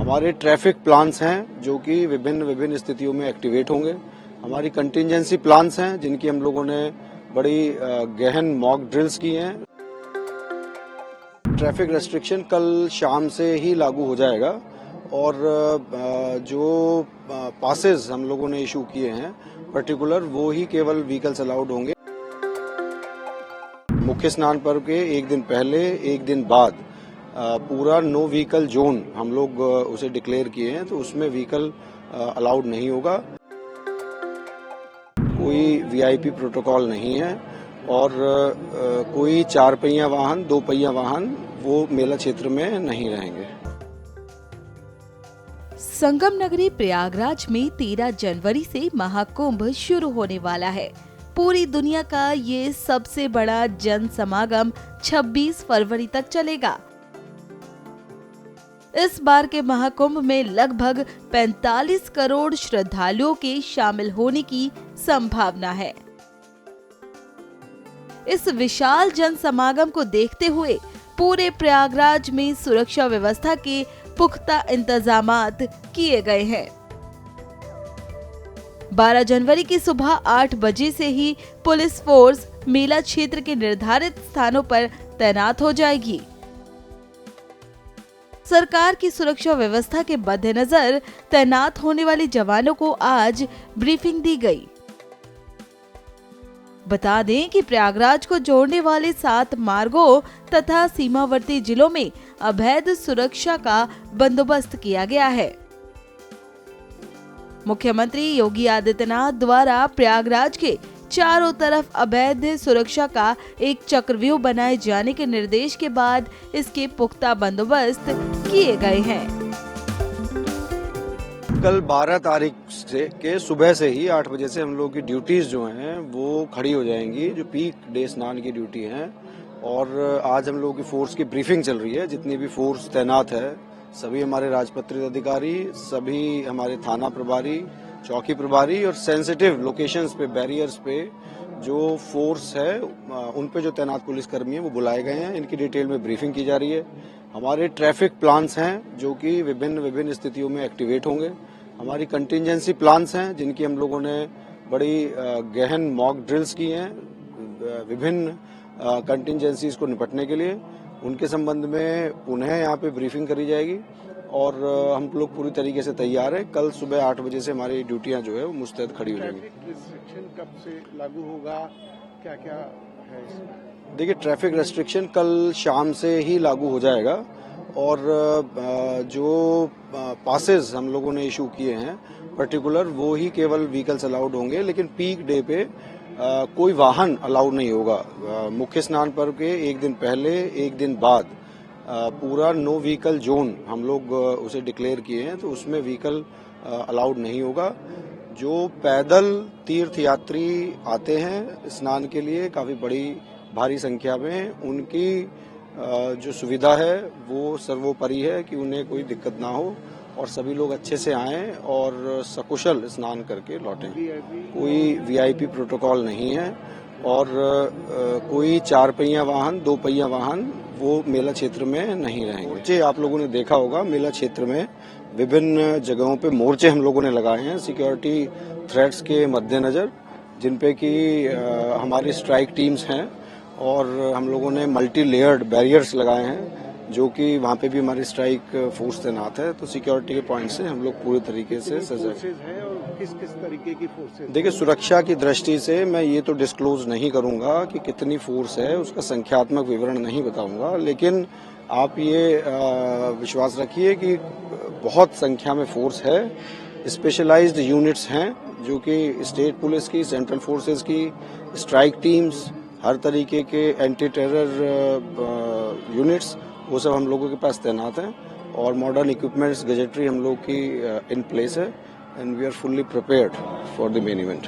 हमारे traffic plans हैं जो कि विभिन्न स्थितियों में एक्टिवेट होंगे। हमारी कंटिजेंसी प्लान्स हैं जिनकी हम लोगों ने बड़ी गहन मॉक ड्रिल्स की हैं। ट्रैफिक रेस्ट्रिक्शन कल शाम से ही लागू हो जाएगा और जो पासेस हम लोगों ने इशू किए हैं पर्टिकुलर वो ही केवल व्हीकल्स अलाउड होंगे। मुख्य स्नान पर्व के एक दिन पहले एक दिन बाद पूरा नो व्हीकल जोन हम लोग उसे डिक्लेयर किए हैं, तो उसमें व्हीकल अलाउड नहीं होगा। कोई वीआईपी प्रोटोकॉल नहीं है और कोई 4 पहिया वाहन 2 पहिया वाहन वो मेला क्षेत्र में नहीं रहेंगे। संगम नगरी प्रयागराज में 13 जनवरी से महाकुंभ शुरू होने वाला है। पूरी दुनिया का ये सबसे बड़ा जन समागम 26 फरवरी तक चलेगा। इस बार के महाकुंभ में लगभग 45 करोड़ श्रद्धालुओं के शामिल होने की संभावना है। इस विशाल जन समागम को देखते हुए पूरे प्रयागराज में सुरक्षा व्यवस्था के पुख्ता इंतजामात किए गए हैं। 12 जनवरी की सुबह 8 बजे से ही पुलिस फोर्स मेला क्षेत्र के निर्धारित स्थानों पर तैनात हो जाएगी। सरकार की सुरक्षा व्यवस्था के मद्देनजर तैनात होने वाले जवानों को आज ब्रीफिंग दी गई। बता दें कि प्रयागराज को जोड़ने वाले 7 मार्गों तथा सीमावर्ती जिलों में अवैध सुरक्षा का बंदोबस्त किया गया है। मुख्यमंत्री योगी आदित्यनाथ द्वारा प्रयागराज के चारों तरफ अवैध सुरक्षा का एक चक्रव्यूह बनाए जाने के निर्देश के बाद इसके पुख्ता बंदोबस्त किए गए हैं। कल 12 तारीख के सुबह से ही 8 बजे से हम लोग की ड्यूटीज जो हैं वो खड़ी हो जाएंगी, जो पीक डे स्नान की ड्यूटी हैं। और आज हम लोग की फोर्स की ब्रीफिंग चल रही है। जितनी भी फोर्स तैनात है सभी हमारे राजपत्रित अधिकारी, सभी हमारे थाना प्रभारी, चौकी प्रभारी और सेंसिटिव लोकेशंस पे, बैरियर्स पे जो फोर्स है उन पे जो तैनात पुलिसकर्मी हैं वो बुलाए गए हैं। इनकी डिटेल में ब्रीफिंग की जा रही है। हमारे ट्रैफिक प्लान्स हैं जो कि विभिन्न स्थितियों में एक्टिवेट होंगे। हमारी कंटिजेंसी प्लान्स हैं जिनकी हम लोगों ने बड़ी गहन मॉक ड्रिल्स की हैं विभिन्न कंटिजेंसीज को निपटने के लिए। उनके संबंध में पुनः यहाँ पे ब्रीफिंग करी जाएगी और हम लोग पूरी तरीके से तैयार हैं। कल सुबह 8 बजे से हमारी ड्यूटियां जो है वो मुस्तैद खड़ी हो जाएंगी। ट्रैफिक रिस्ट्रिक्शन कब से लागू होगा, क्या क्या है इसमें? देखिए, ट्रैफिक रेस्ट्रिक्शन कल शाम से ही लागू हो जाएगा और जो पासेस हम लोगों ने इशू किए हैं पर्टिकुलर वो ही केवल व्हीकल्स अलाउड होंगे, लेकिन पीक डे पे कोई वाहन अलाउड नहीं होगा। मुख्य स्नान पर्व के एक दिन पहले एक दिन बाद पूरा नो व्हीकल जोन हम लोग उसे डिक्लेयर किए हैं, तो उसमें व्हीकल अलाउड नहीं होगा। जो पैदल तीर्थ यात्री आते हैं स्नान के लिए काफी बड़ी भारी संख्या में, उनकी जो सुविधा है वो सर्वोपरि है कि उन्हें कोई दिक्कत ना हो और सभी लोग अच्छे से आएं और सकुशल स्नान करके लौटें। कोई वीआईपी प्रोटोकॉल नहीं है और कोई 4 पहिया वाहन 2 पहिया वाहन वो मेला क्षेत्र में नहीं रहेंगे। आप लोगों ने देखा होगा मेला क्षेत्र में विभिन्न जगहों पे मोर्चे हम लोगों ने लगाए हैं सिक्योरिटी थ्रेट्स के मद्देनजर, जिनपे कि हमारी स्ट्राइक टीम्स हैं और हम लोगों ने मल्टी लेयर्ड बैरियर्स लगाए हैं जो कि वहाँ पे भी हमारी स्ट्राइक फोर्स तैनात है। तो सिक्योरिटी के पॉइंट से हम लोग पूरे तरीके से सजग हैं। और किस किस तरीके की फोर्सेज? देखिए, सुरक्षा की दृष्टि से मैं ये तो डिस्क्लोज नहीं करूंगा कि कितनी फोर्स है, उसका संख्यात्मक विवरण नहीं बताऊंगा, लेकिन आप ये विश्वास रखिए कि बहुत संख्या में फोर्स है। स्पेशलाइज्ड यूनिट्स हैं जो कि स्टेट पुलिस की, सेंट्रल फोर्सेज की, स्ट्राइक टीम्स, हर तरीके के एंटी टेरर यूनिट्स, वो सब हम लोगों के पास तैनात हैं और मॉडर्न इक्विपमेंट्स, गैजेटरी हम लोग की इन प्लेस है and we are fully prepared for the main event.